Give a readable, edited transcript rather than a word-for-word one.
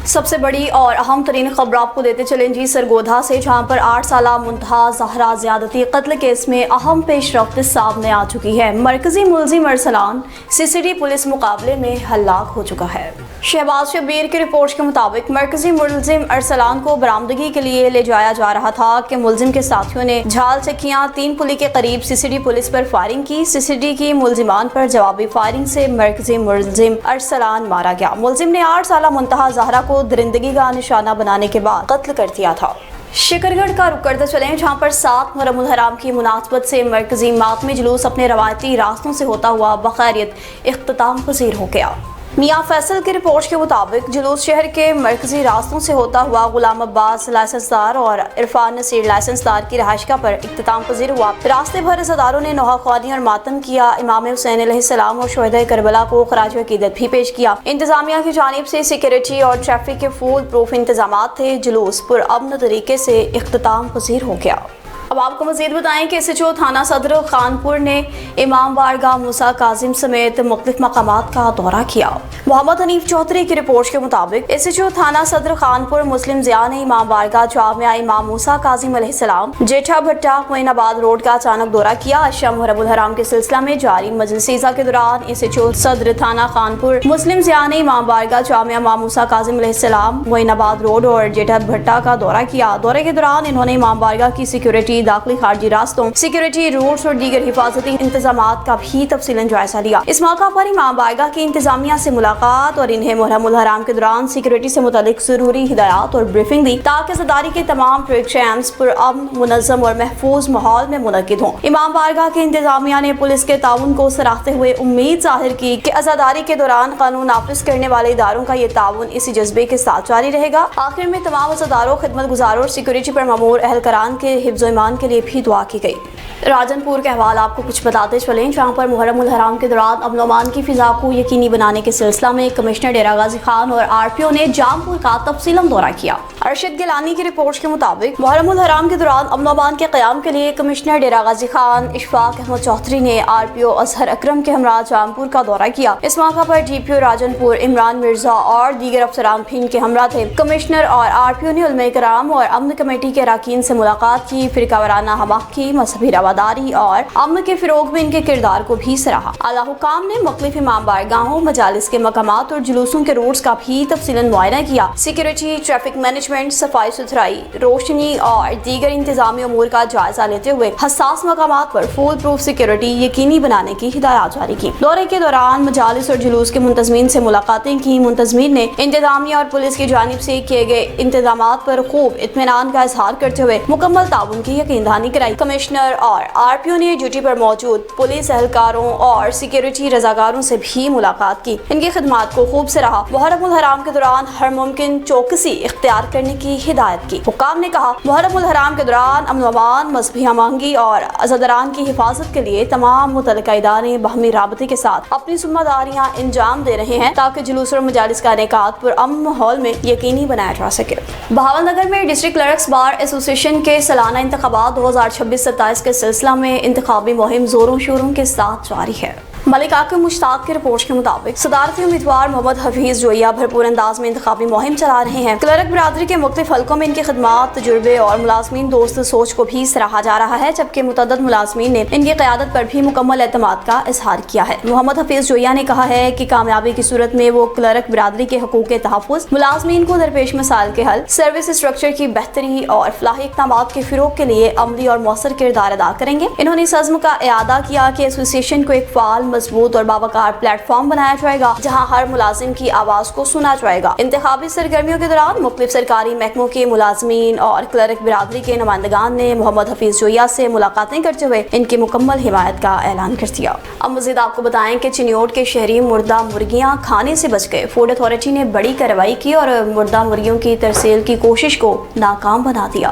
سب سے بڑی اور اہم ترین خبر آپ کو دیتے چلیں جی سرگودھا سے، جہاں پر 8 سالہ منتہا زہرا زیادتی قتل کیس میں اہم پیش رفت سامنے آ چکی ہے۔ مرکزی ملزم ارسلان CCD پولیس مقابلے میں ہلاک ہو چکا ہے۔ شہباز شبیر کی رپورٹ کے مطابق مرکزی ملزم ارسلان کو برآمدگی کے لیے لے جایا جا رہا تھا کہ ملزم کے ساتھیوں نے جھال چکیاں 3 پلی کے قریب CCD پولیس پر فائرنگ کی۔ CCD کی ملزمان پر جوابی فائرنگ سے مرکزی ملزم ارسلان مارا گیا۔ ملزم نے 8 سالہ منتہا زہرا کو درندگی کا نشانہ بنانے کے بعد قتل کر دیا تھا۔ شکرگڑھ کا رخ کرتے چلیں، جہاں پر 7 محرم الحرام کی مناسبت سے مرکزی ماتمی جلوس اپنے روایتی راستوں سے ہوتا ہوا بخیریت اختتام پذیر ہو گیا۔ میاں فیصل کی رپورٹ کے مطابق جلوس شہر کے مرکزی راستوں سے ہوتا ہوا غلام عباس لائسنس دار اور عرفان نصیر لائسنس دار کی رہائش گاہ پر اختتام پذیر ہوا۔ راستے بھر عزاداروں نے نوحہ خوانی اور ماتم کیا۔ امام حسین علیہ السلام اور شہداء کربلا کو خراج عقیدت بھی پیش کیا۔ انتظامیہ کی جانب سے سیکورٹی اور ٹریفک کے فول پروف انتظامات تھے۔ جلوس پرامن طریقے سے اختتام پذیر ہو گیا۔ اب آپ کو مزید بتائیں کہ SHO تھانہ صدر خانپور نے امام بارگاہ موسیٰ کاظم سمیت مختلف مقامات کا دورہ کیا۔ محمد حنیف چودھری کی رپورٹ کے مطابق SHO تھانہ صدر خانپور مسلم ضیاء نے امام بارگاہ جامعہ امام موسیٰ کاظم علیہ السلام جیٹھا بھٹا معین آباد روڈ کا اچانک دورہ کیا۔ اشیاء محرم الحرام کے سلسلہ میں جاری مجلس عزا کے دوران SHO صدر تھانہ خانپور مسلم ضیاء نے امام بارگاہ جامعہ امام موسیٰ کاظم علیہ السلام معین آباد روڈ اور جیٹھا بھٹا کا دورہ کیا۔ دورے کے دوران انہوں نے امام بارگاہ کی سیکورٹی، داخلی خارجی راستوں، سیکورٹی روٹس اور دیگر حفاظتی انتظامات کا بھی تفصیلاً جائزہ لیا۔ اس موقع پر امام بارگاہ کی انتظامیہ سے ملاقات اور انہیں محرم الحرام کے دوران سیکورٹی سے متعلق ضروری ہدایات اور بریفنگ دی تاکہ عزاداری کے تمام پروگرامز پرامن، منظم اور محفوظ ماحول میں منعقد ہوں۔ امام بارگاہ کی انتظامیہ نے پولیس کے تعاون کو سراہتے ہوئے امید ظاہر کی کہ عزاداری کے دوران قانون نافذ کرنے والے اداروں کا یہ تعاون اسی جذبے کے ساتھ جاری رہے گا۔ آخر میں تمام عزاداروں، خدمت گزاروں اور سیکورٹی پر مامور اہلکاران کے حفظ و ایمان کے لیے بھی دعا کی گئی۔ راجن پور کے حوالہ آپ کو کچھ بتاتے چلیں، جہاں پر محرم الحرام کے دوران امن و امان کی فضا کو یقینی بنانے کے سلسلہ میں کمشنر ڈیرہ غازی خان اور RPO نے جامپور کا تفصیلاً دورہ کیا۔ ارشد گیلانی کی رپورٹ کے مطابق محرم الحرام کے دوران امن و امان کے قیام کے لیے کمشنر ڈیرہ غازی خان اشفاق احمد چودھری نے RPO اظہر اکرم کے ہمراہ جامپور کا دورہ کیا۔ اس موقع پر DPO راجن پور عمران مرزا اور دیگر افسران بھی ان کے ہمراہ تھے۔ کمشنر اور RPO نے علماء کرام اور امن کمیٹی کے اراکین سے ملاقات کی، فرقہ وارانہ ہم کی، مذہبی رواداری اور امن کے فروغ میں ان کے کردار کو بھی سراہا۔ اعلیٰ حکام نے مختلف امام بارگاہوں، مجالس کے مقامات اور جلوسوں کے روٹس کا بھی تفصیلاً معائنہ کیا۔ سیکورٹی، ٹریفک مینجمنٹ، صفائی ستھرائی، روشنی اور دیگر انتظامی امور کا جائزہ لیتے ہوئے حساس مقامات پر فول پروف سیکورٹی یقینی بنانے کی ہدایات جاری کی۔ دورے کے دوران مجالس اور جلوس کے منتظمین سے ملاقاتیں کی۔ منتظمین نے انتظامیہ اور پولیس کی جانب سے کیے گئے انتظامات پر خوب اطمینان کا اظہار کرتے ہوئے مکمل تعاون کی یقین دہانی کرائی۔ کمشنر اور RPO نے ڈیوٹی پر موجود پولیس اہلکاروں اور سیکورٹی رضاکاروں سے بھی ملاقات کی، ان کی خدمات کو خوب سراہا۔ محرم الحرام کے دوران ہر ممکن چوکسی اختیار کرنے کی ہدایت کی۔ حکام نے کہا، محرم الحرام کے دوران امن و امان، مذہبی ہم آہنگی اور عزاداران کی حفاظت کے لیے تمام متعلقہ ادارے باہمی رابطے کے ساتھ اپنی ذمہ داریاں انجام دے رہے ہیں تاکہ جلوس اور مجالس کا انعقاد پرامن ماحول میں یقینی بنایا جا سکے۔ بہاول نگر میں ڈسٹرکٹ کلرکس بار ایسوسی ایشن کے سالانہ انتخابات 2026-27 کے سلسلہ میں انتخابی مہم زوروں شوروں کے ساتھ جاری ہے۔ ملک عاقب مشتاق کی رپورٹ کے مطابق صدارتی امیدوار محمد حفیظ جویہ بھرپور انداز میں انتخابی مہم چلا رہے ہیں۔ کلرک برادری کے مختلف حلقوں میں ان کی خدمات، تجربے اور ملازمین دوست سوچ کو بھی سراہا جا رہا ہے، جبکہ متعدد ملازمین نے ان کی قیادت پر بھی مکمل اعتماد کا اظہار کیا ہے۔ محمد حفیظ جویہ نے کہا ہے کہ کامیابی کی صورت میں وہ کلرک برادری کے حقوق کے تحفظ، ملازمین کو درپیش مسائل کے حل، سروس اسٹرکچر کی بہتری اور فلاحی اقدامات کے فروغ کے لیے عملی اور مؤثر کردار ادا کریں گے۔ انہوں نے اس عزم کا اعادہ کیا کہ ایسوسی ایشن کو ایک فعال، مضبوط اور باوقار پلیٹ فارم بنایا جائے گا جہاں ہر ملازم کی آواز کو سنا جائے گا۔ انتخابی سرگرمیوں کے دوران مختلف سرکاری محکموں کے ملازمین اور کلرک برادری کے نمائندگان نے محمد حفیظ جویہ سے ملاقاتیں کرتے ہوئے ان کی مکمل حمایت کا اعلان کر دیا۔ اب مزید آپ کو بتائیں کہ چنیوٹ کے شہری مردہ مرغیاں کھانے سے بچ گئے۔ فوڈ اتھارٹی نے بڑی کارروائی کی اور مردہ مرغیوں کی ترسیل کی کوشش کو ناکام بنا دیا۔